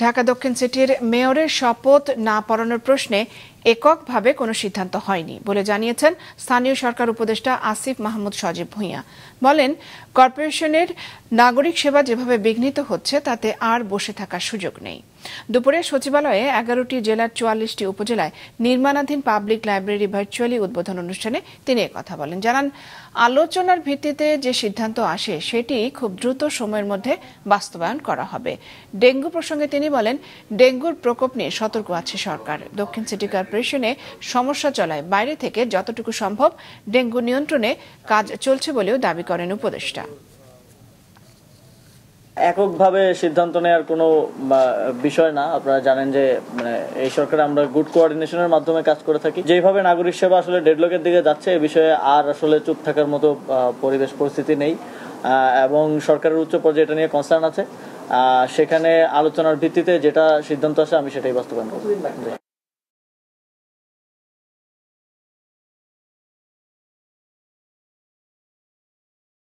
ঢাকা দক্ষিণ সিটির মেয়রের শপথ না পড়ানোর প্রশ্নে এককভাবে কোনো সিদ্ধান্ত হয়নি বলে জানিয়েছেন স্থানীয় সরকার উপদেষ্টা আসিফ মাহমুদ সজীব ভূঁইয়া। বলেন, কর্পোরেশনের নাগরিক সেবা যেভাবে বিঘ্নিত হচ্ছে তাতে আর বসে থাকার সুযোগ নেই। দুপুরে সচিবালয়ে 11টি জেলার 44টি উপজেলায় নির্মাণাধীন পাবলিক লাইব্রেরি ভার্চুয়ালি উদ্বোধন অনুষ্ঠানে তিনি কথা বলেন। জানান, আলোচনার ভিত্তিতে যে সিদ্ধান্ত আসে সেটি খুব দ্রুত সময়ের মধ্যে বাস্তবায়ন করা হবে। ডেঙ্গু প্রসঙ্গে তিনি বলেন, ডেঙ্গুর প্রকোপ নিয়ে সতর্ক আছে সরকার। দক্ষিণ সিটি কর্পোরেশনে সমস্যা চলায় বাইরে থেকে যতটুকু সম্ভব ডেঙ্গু নিয়ন্ত্রণে কাজ চলছে বলেও দাবি করেন উপদেষ্টা। এককভাবে সিদ্ধান্ত নেওয়ার কোনো বিষয় না। আপনারা জানেন যে এই সরকারে আমরা গুড কোঅর্ডিনেশনের মাধ্যমে কাজ করে থাকি। যেভাবে নাগরিক সেবা আসলে ডেডলকের দিকে যাচ্ছে এই বিষয়ে আর আসলে চুপ থাকার মতো পরিবেশ পরিস্থিতি নেই এবং সরকারের উচ্চ পর্যায়ে এটা নিয়ে কনসার্ন আছে। সেখানে আলোচনার ভিত্তিতে যেটা সিদ্ধান্ত আসে আমি সেটাই বাস্তবায়ন করব।